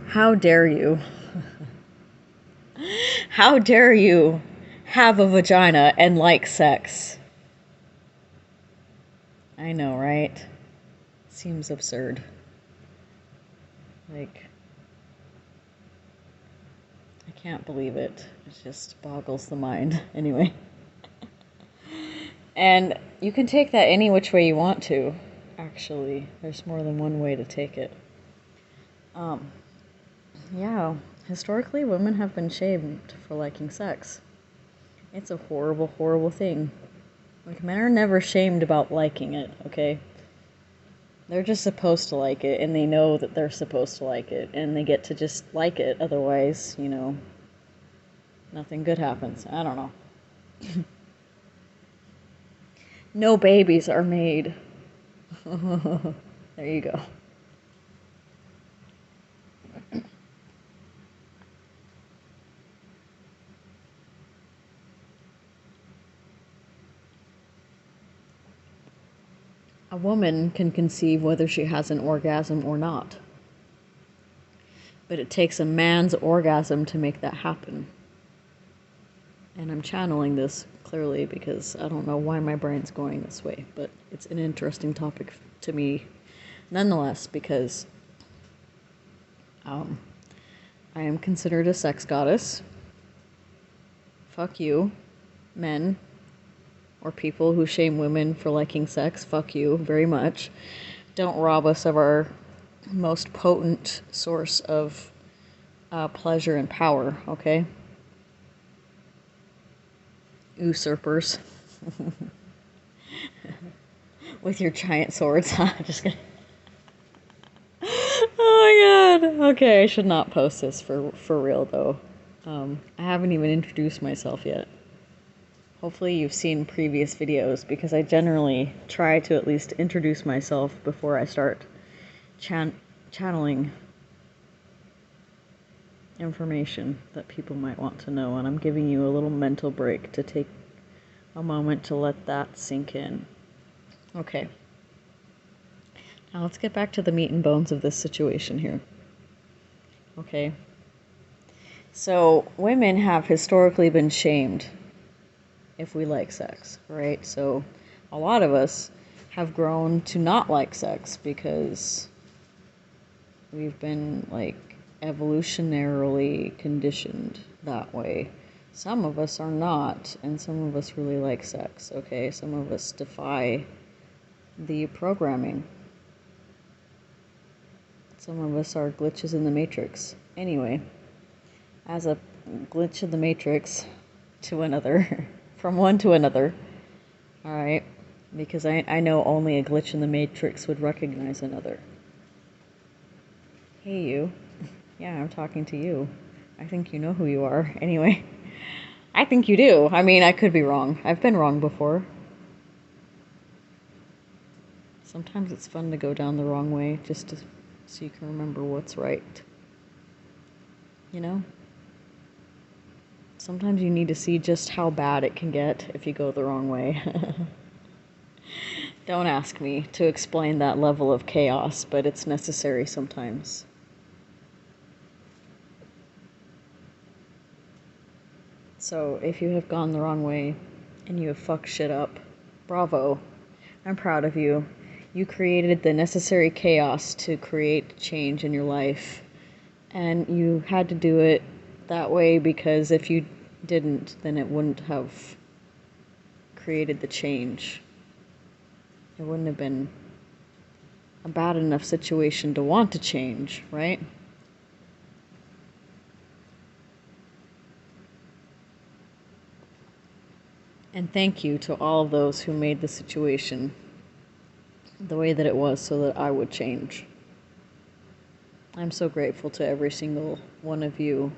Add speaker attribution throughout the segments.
Speaker 1: How dare you? How dare you have a vagina and like sex? I know, right? Seems absurd. Like, I can't believe it. It just boggles the mind. Anyway. And you can take that any which way you want to, actually. There's more than one way to take it. Yeah, historically, women have been shamed for liking sex. It's a horrible, horrible thing. Like, men are never shamed about liking it, okay? They're just supposed to like it, and they know that they're supposed to like it, and they get to just like it. Otherwise, you know, nothing good happens. I don't know. No babies are made. There you go. A woman can conceive whether she has an orgasm or not. But it takes a man's orgasm to make that happen. And I'm channeling this clearly because I don't know why my brain's going this way, but it's an interesting topic to me nonetheless because I am considered a sex goddess. Fuck you, men, or people who shame women for liking sex. Fuck you very much. Don't rob us of our most potent source of pleasure and power, okay? Usurpers. With your giant swords. Just kidding. Oh my god. Okay, I should not post this for real though. I haven't even introduced myself yet. Hopefully you've seen previous videos because I generally try to at least introduce myself before I start channeling information that people might want to know, and I'm giving you a little mental break to take a moment to let that sink in. Okay. Now let's get back to the meat and bones of this situation here. Okay. So women have historically been shamed if we like sex, right? So a lot of us have grown to not like sex because we've been like evolutionarily conditioned that way. Some of us are not, and some of us really like sex, okay? Some of us defy the programming. Some of us are glitches in the matrix. Anyway, as a glitch in the matrix to another, from one to another, alright? Because I know only a glitch in the matrix would recognize another. Hey, you. Yeah, I'm talking to you. I think you know who you are. Anyway, I think you do. I mean, I could be wrong. I've been wrong before. Sometimes it's fun to go down the wrong way just so you can remember what's right. You know? Sometimes you need to see just how bad it can get if you go the wrong way. Don't ask me to explain that level of chaos, but it's necessary sometimes. So, if you have gone the wrong way and you have fucked shit up, bravo. I'm proud of you. You created the necessary chaos to create change in your life. And you had to do it that way because if you didn't, then it wouldn't have created the change. It wouldn't have been a bad enough situation to want to change, right? And thank you to all of those who made the situation the way that it was so that I would change. I'm so grateful to every single one of you,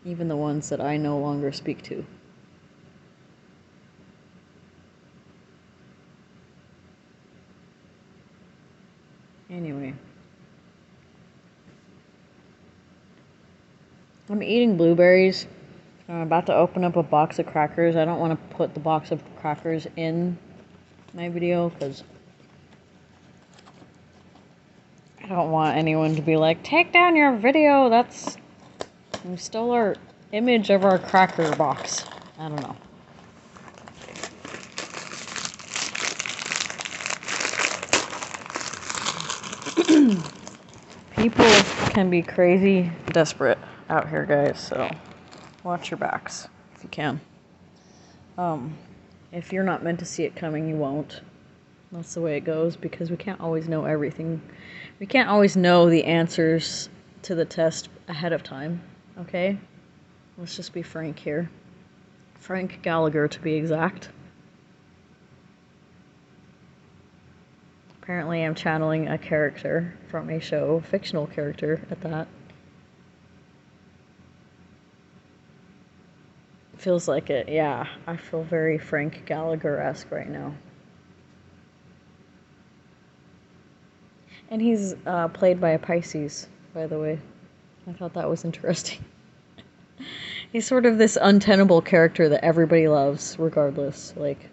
Speaker 1: even the ones that I no longer speak to. Anyway. I'm eating blueberries. I'm about to open up a box of crackers. I don't want to put the box of crackers in my video because I don't want anyone to be like, take down your video. You stole our image of our cracker box. I don't know. People can be crazy desperate out here, guys, so watch your backs if you can. If you're not meant to see it coming, you won't. That's the way it goes, because we can't always know everything. We can't always know the answers to the test ahead of time, okay? Let's just be frank here. Frank Gallagher, to be exact. Apparently I'm channeling a character from a show, fictional character at that. Feels like it, yeah. I feel very Frank Gallagher-esque right now. And he's played by a Pisces, by the way. I thought that was interesting. He's sort of this untenable character that everybody loves, regardless. Like,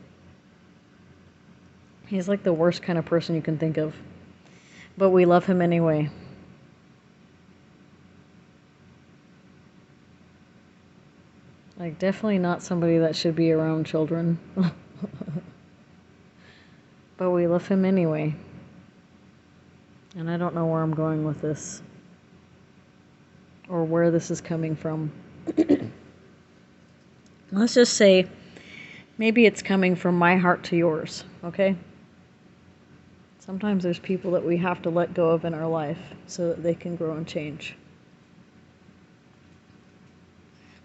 Speaker 1: he's like the worst kind of person you can think of. But we love him anyway. Like, definitely not somebody that should be around children. But we love him anyway. And I don't know where I'm going with this. Or where this is coming from. Let's just say, maybe it's coming from my heart to yours, okay? Sometimes there's people that we have to let go of in our life so that they can grow and change.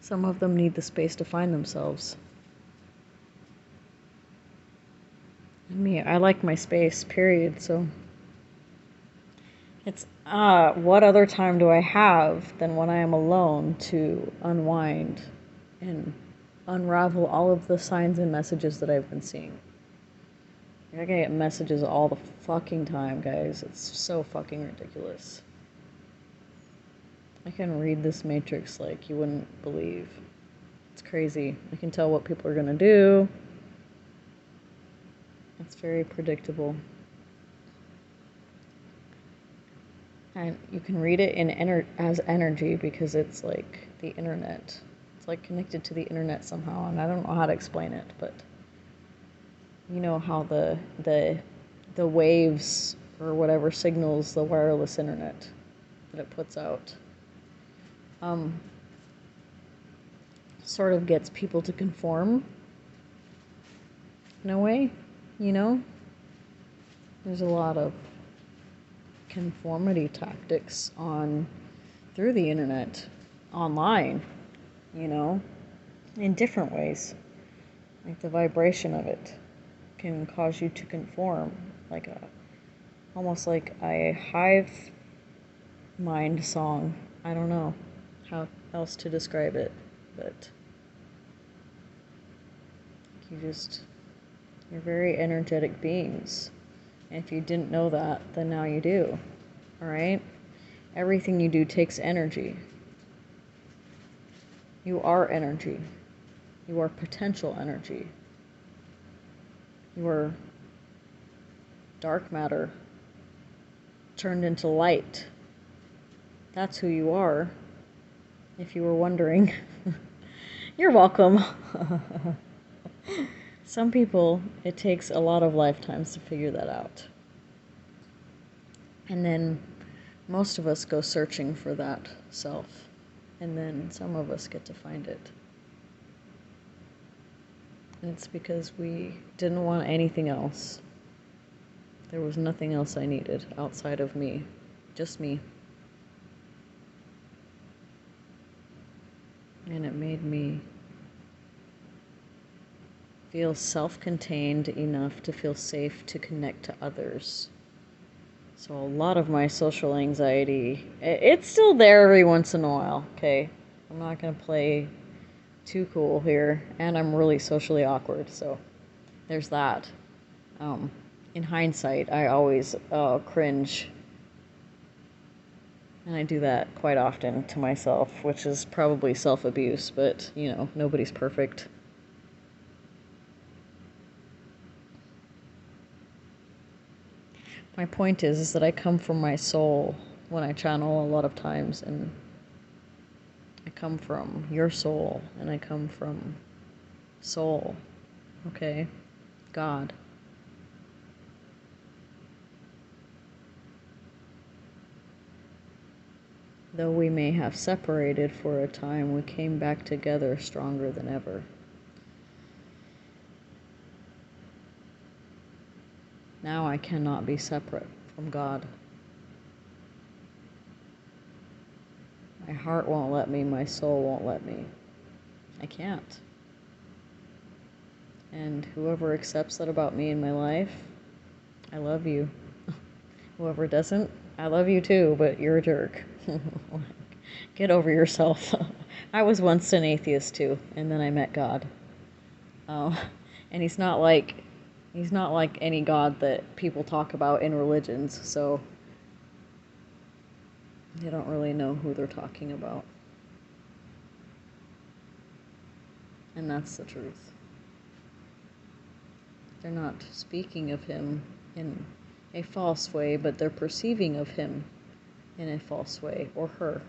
Speaker 1: Some of them need the space to find themselves. I like my space, period, so... It's, what other time do I have than when I am alone to unwind and unravel all of the signs and messages that I've been seeing? I get messages all the fucking time, guys. It's so fucking ridiculous. I can read this matrix like you wouldn't believe. It's crazy. I can tell what people are gonna do. It's very predictable. And you can read it as energy because it's like the internet. It's like connected to the internet somehow, and I don't know how to explain it, but you know how the waves or whatever signals the wireless internet that it puts out sort of gets people to conform in a way, you know? There's a lot of conformity tactics through the internet, online, you know, in different ways. Like the vibration of it can cause you to conform, like almost like a hive mind song. I don't know how else to describe it, but you're very energetic beings. And if you didn't know that, then now you do. Alright? Everything you do takes energy. You are energy. You are potential energy. You are dark matter turned into light. That's who you are. If you were wondering. You're welcome. Some people, it takes a lot of lifetimes to figure that out. And then most of us go searching for that self. And then some of us get to find it. And it's because we didn't want anything else. There was nothing else I needed outside of me. Just me. And it made me feel self-contained enough to feel safe to connect to others. So a lot of my social anxiety, it's still there every once in a while, okay? I'm not going to play too cool here, and I'm really socially awkward, so there's that. In hindsight, I always cringe, and I do that quite often to myself, which is probably self-abuse, but, you know, nobody's perfect. My point is that I come from my soul when I channel a lot of times, and I come from your soul, and I come from soul, okay? God. Though we may have separated for a time, we came back together stronger than ever. Now I cannot be separate from God. My heart won't let me, my soul won't let me. I can't. And whoever accepts that about me in my life, I love you. Whoever doesn't, I love you too, but you're a jerk. Get over yourself. I was once an atheist too, and then I met God. And he's not like any God that people talk about in religions, so they don't really know who they're talking about. And that's the truth. They're not speaking of him in a false way, but they're perceiving of him in a false way, or her.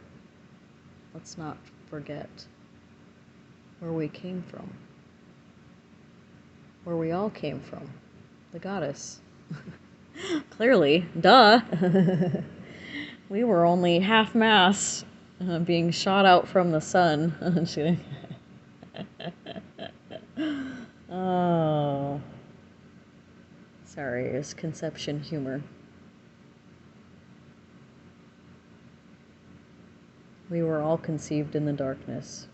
Speaker 1: Let's not forget where we came from. Where we all came from. The goddess. Clearly. Duh. We were only half mass being shot out from the sun. Oh. Sorry, it's conception humor. We were all conceived in the darkness.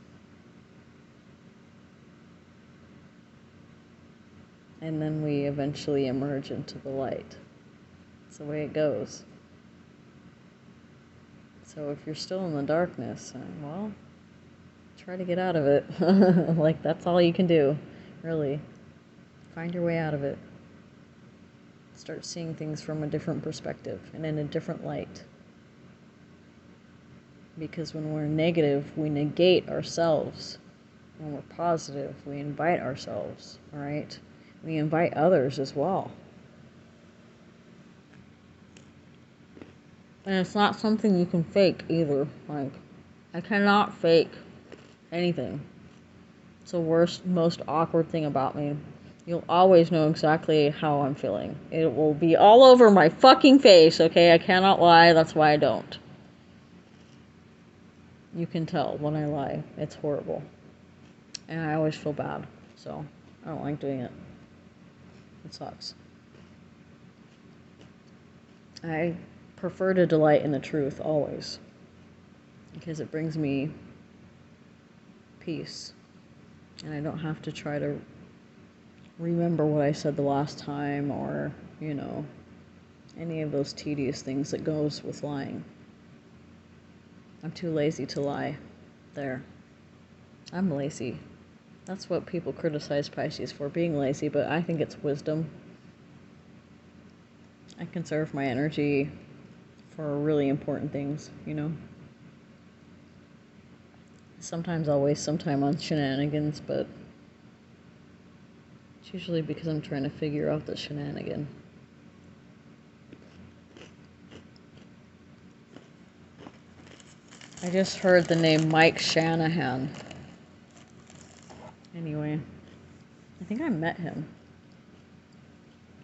Speaker 1: And then we eventually emerge into the light. It's the way it goes. So if you're still in the darkness, well, try to get out of it. Like, that's all you can do, really. Find your way out of it. Start seeing things from a different perspective and in a different light. Because when we're negative, we negate ourselves. When we're positive, we invite ourselves, all right? We invite others as well. And it's not something you can fake either. Like, I cannot fake anything. It's the worst, most awkward thing about me. You'll always know exactly how I'm feeling. It will be all over my fucking face, okay? I cannot lie, that's why I don't. You can tell when I lie. It's horrible. And I always feel bad, so I don't like doing it. It sucks. I prefer to delight in the truth, always. Because it brings me peace. And I don't have to try to remember what I said the last time, or, you know, any of those tedious things that goes with lying. I'm too lazy to lie. There. I'm lazy. That's what people criticize Pisces for, being lazy, but I think it's wisdom. I conserve my energy for really important things, you know? Sometimes I'll waste some time on shenanigans, but it's usually because I'm trying to figure out the shenanigan. I just heard the name Mike Shanahan. Anyway, I think I met him.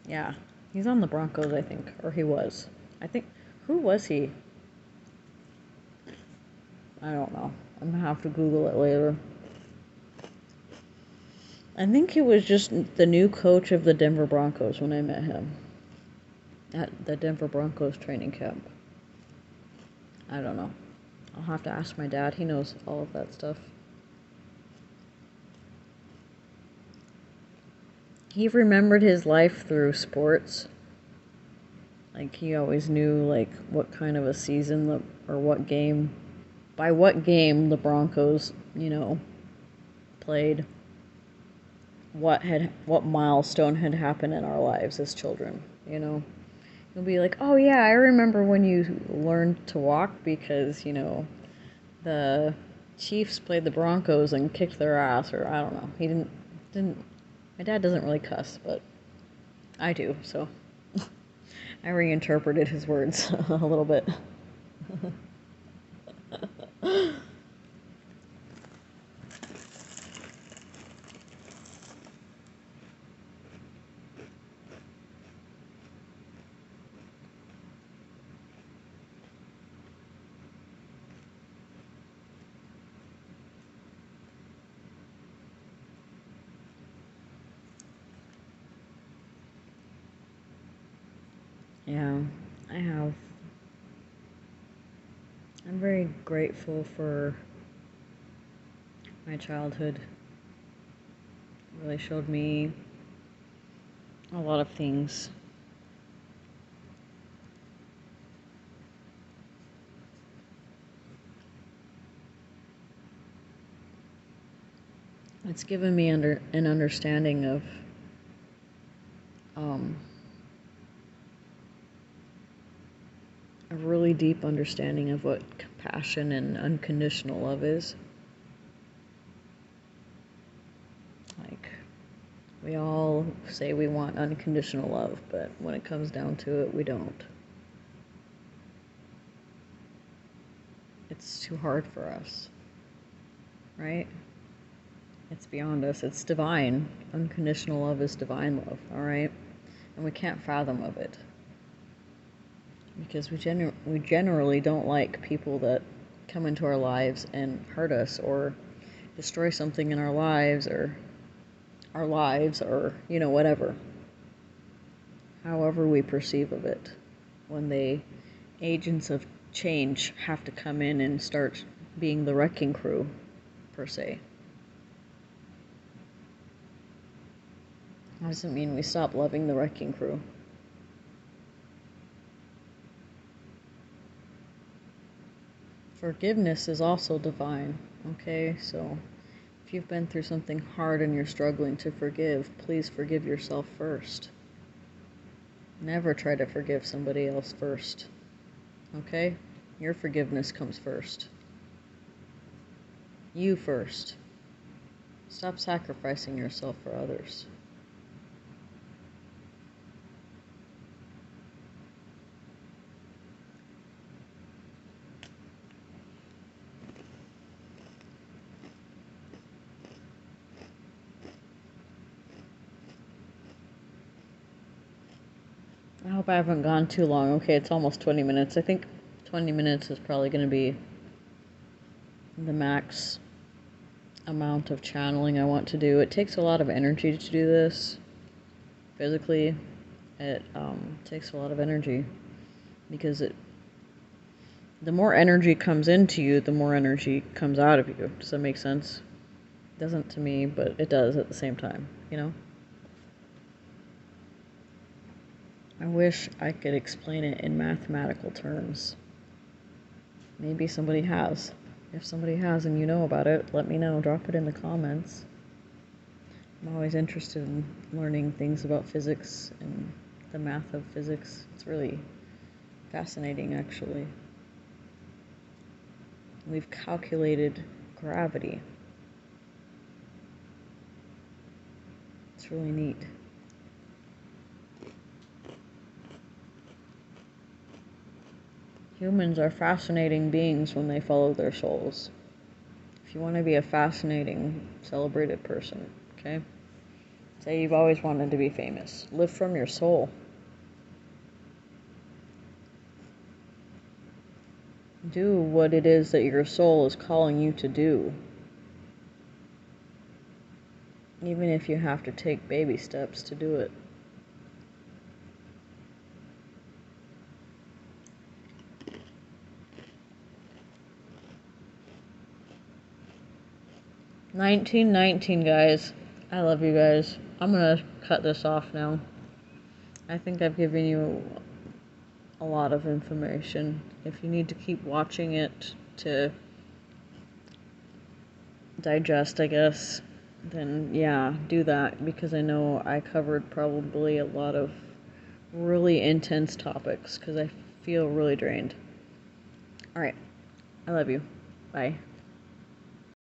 Speaker 1: Yeah, he's on the Broncos, I think, or he was. I think, who was he? I don't know. I'm gonna have to Google it later. I think he was just the new coach of the Denver Broncos when I met him. At the Denver Broncos training camp. I don't know. I'll have to ask my dad. He knows all of that stuff. He remembered his life through sports. Like, he always knew, like, what kind of a season, or what game, by what game the Broncos, you know, played. What milestone had happened in our lives as children, you know. He'll be like, oh yeah, I remember when you learned to walk because, you know, the Chiefs played the Broncos and kicked their ass, or I don't know. He didn't, my dad doesn't really cuss, but I do, so. I reinterpreted his words a little bit. Yeah, I have. I'm very grateful for my childhood. It really showed me a lot of things. It's given me an understanding of a really deep understanding of what compassion and unconditional love is. Like, we all say we want unconditional love, but when it comes down to it, we don't. It's too hard for us, right? It's beyond us. It's divine. Unconditional love is divine love, all right? And we can't fathom of it. Because we generally don't like people that come into our lives and hurt us or destroy something in our lives or you know, whatever. However we perceive of it. When the agents of change have to come in and start being the wrecking crew, per se. That doesn't mean we stop loving the wrecking crew. Forgiveness is also divine, okay? So if you've been through something hard and you're struggling to forgive, please forgive yourself first. Never try to forgive somebody else first, okay? Your forgiveness comes first. You first. Stop sacrificing yourself for others. I hope I haven't gone too long. Okay, it's almost 20 minutes. I think 20 minutes is probably going to be the max amount of channeling I want to do. It takes a lot of energy to do this. Physically, it takes a lot of energy because the more energy comes into you, the more energy comes out of you. Does that make sense? It doesn't to me, but it does at the same time, you know? I wish I could explain it in mathematical terms. Maybe somebody has. If somebody has and you know about it, let me know. Drop it in the comments. I'm always interested in learning things about physics and the math of physics. It's really fascinating, actually. We've calculated gravity. It's really neat. Humans are fascinating beings when they follow their souls. If you want to be a fascinating, celebrated person, okay? Say you've always wanted to be famous. Live from your soul. Do what it is that your soul is calling you to do. Even if you have to take baby steps to do it. $19.19, guys. I love you guys. I'm gonna cut this off now. I think I've given you a lot of information. If you need to keep watching it to digest, I guess, then yeah, do that, because I know I covered probably a lot of really intense topics because I feel really drained. Alright, I love you. Bye.